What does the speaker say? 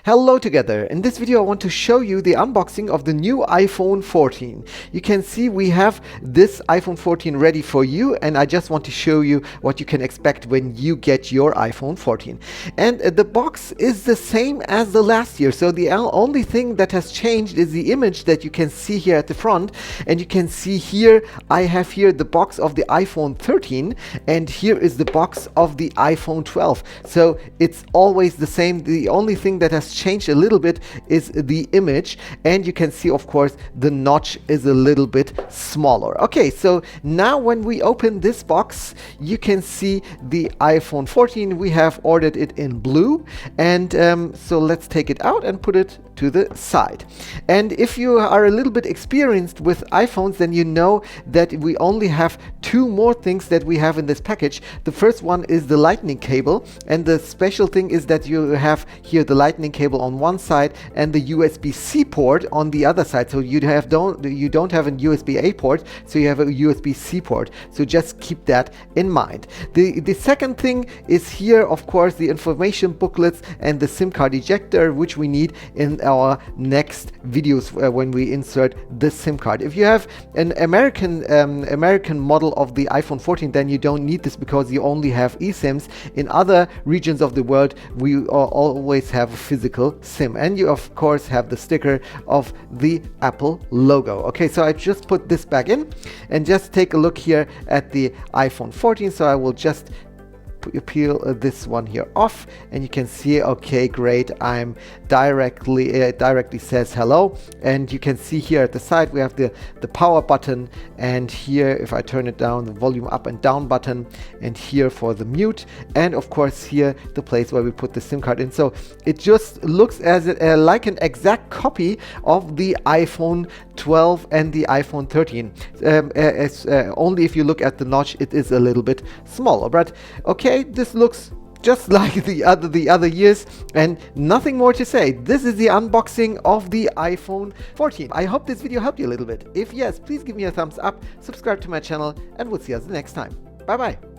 Hello together. In this video I want to show you the unboxing of the new iPhone 14. You can see we have this iPhone 14 ready for you, and I just want to show you what you can expect when you get your iPhone 14. And the box is the same as the last year, so the only thing that has changed is the image that you can see here at the front. And you can see here I have here the box of the iPhone 13, and here is the box of the iPhone 12. So it's always the same. The only thing that has changed a little bit is the image, and you can see of course the notch is a little bit smaller. Okay, so now when we open this box you can see the iPhone 14. We have ordered it in blue, and so let's take it out and put it to the side. And if you are a little bit experienced with iPhones, then you know that we only have two more things that we have in this package. The first one is the lightning cable, and the special thing is that you have here the lightning cable on one side and the USB-C port on the other side. So you don't have a USB-A port, so you have a USB-C port. So just keep that in mind. The second thing is here, of course, the information booklets and the SIM card ejector, which we need in our next videos when we insert the SIM card. If you have an American model of the iPhone 14, then you don't need this because you only have eSIMs. In other regions of the world, we always have a physical SIM, and you of course have the sticker of the Apple logo. Okay, so I just put this back in, and just take a look here at the iPhone 14. So I will just peel this one here off, and you can see, okay, great, I'm directly says hello. And you can see here at the side we have the power button, and here if I turn it down, the volume up and down button, and here for the mute, and of course here the place where we put the SIM card in. So it just looks as like an exact copy of the iPhone 12 and the iPhone 13. Only if you look at the notch, it is a little bit smaller, but okay, this looks just like the other years, and nothing more to say. This is the unboxing of the iPhone 14. I hope this video helped you a little bit. If yes, please give me a thumbs up, subscribe to my channel, and we'll see us next time. Bye bye.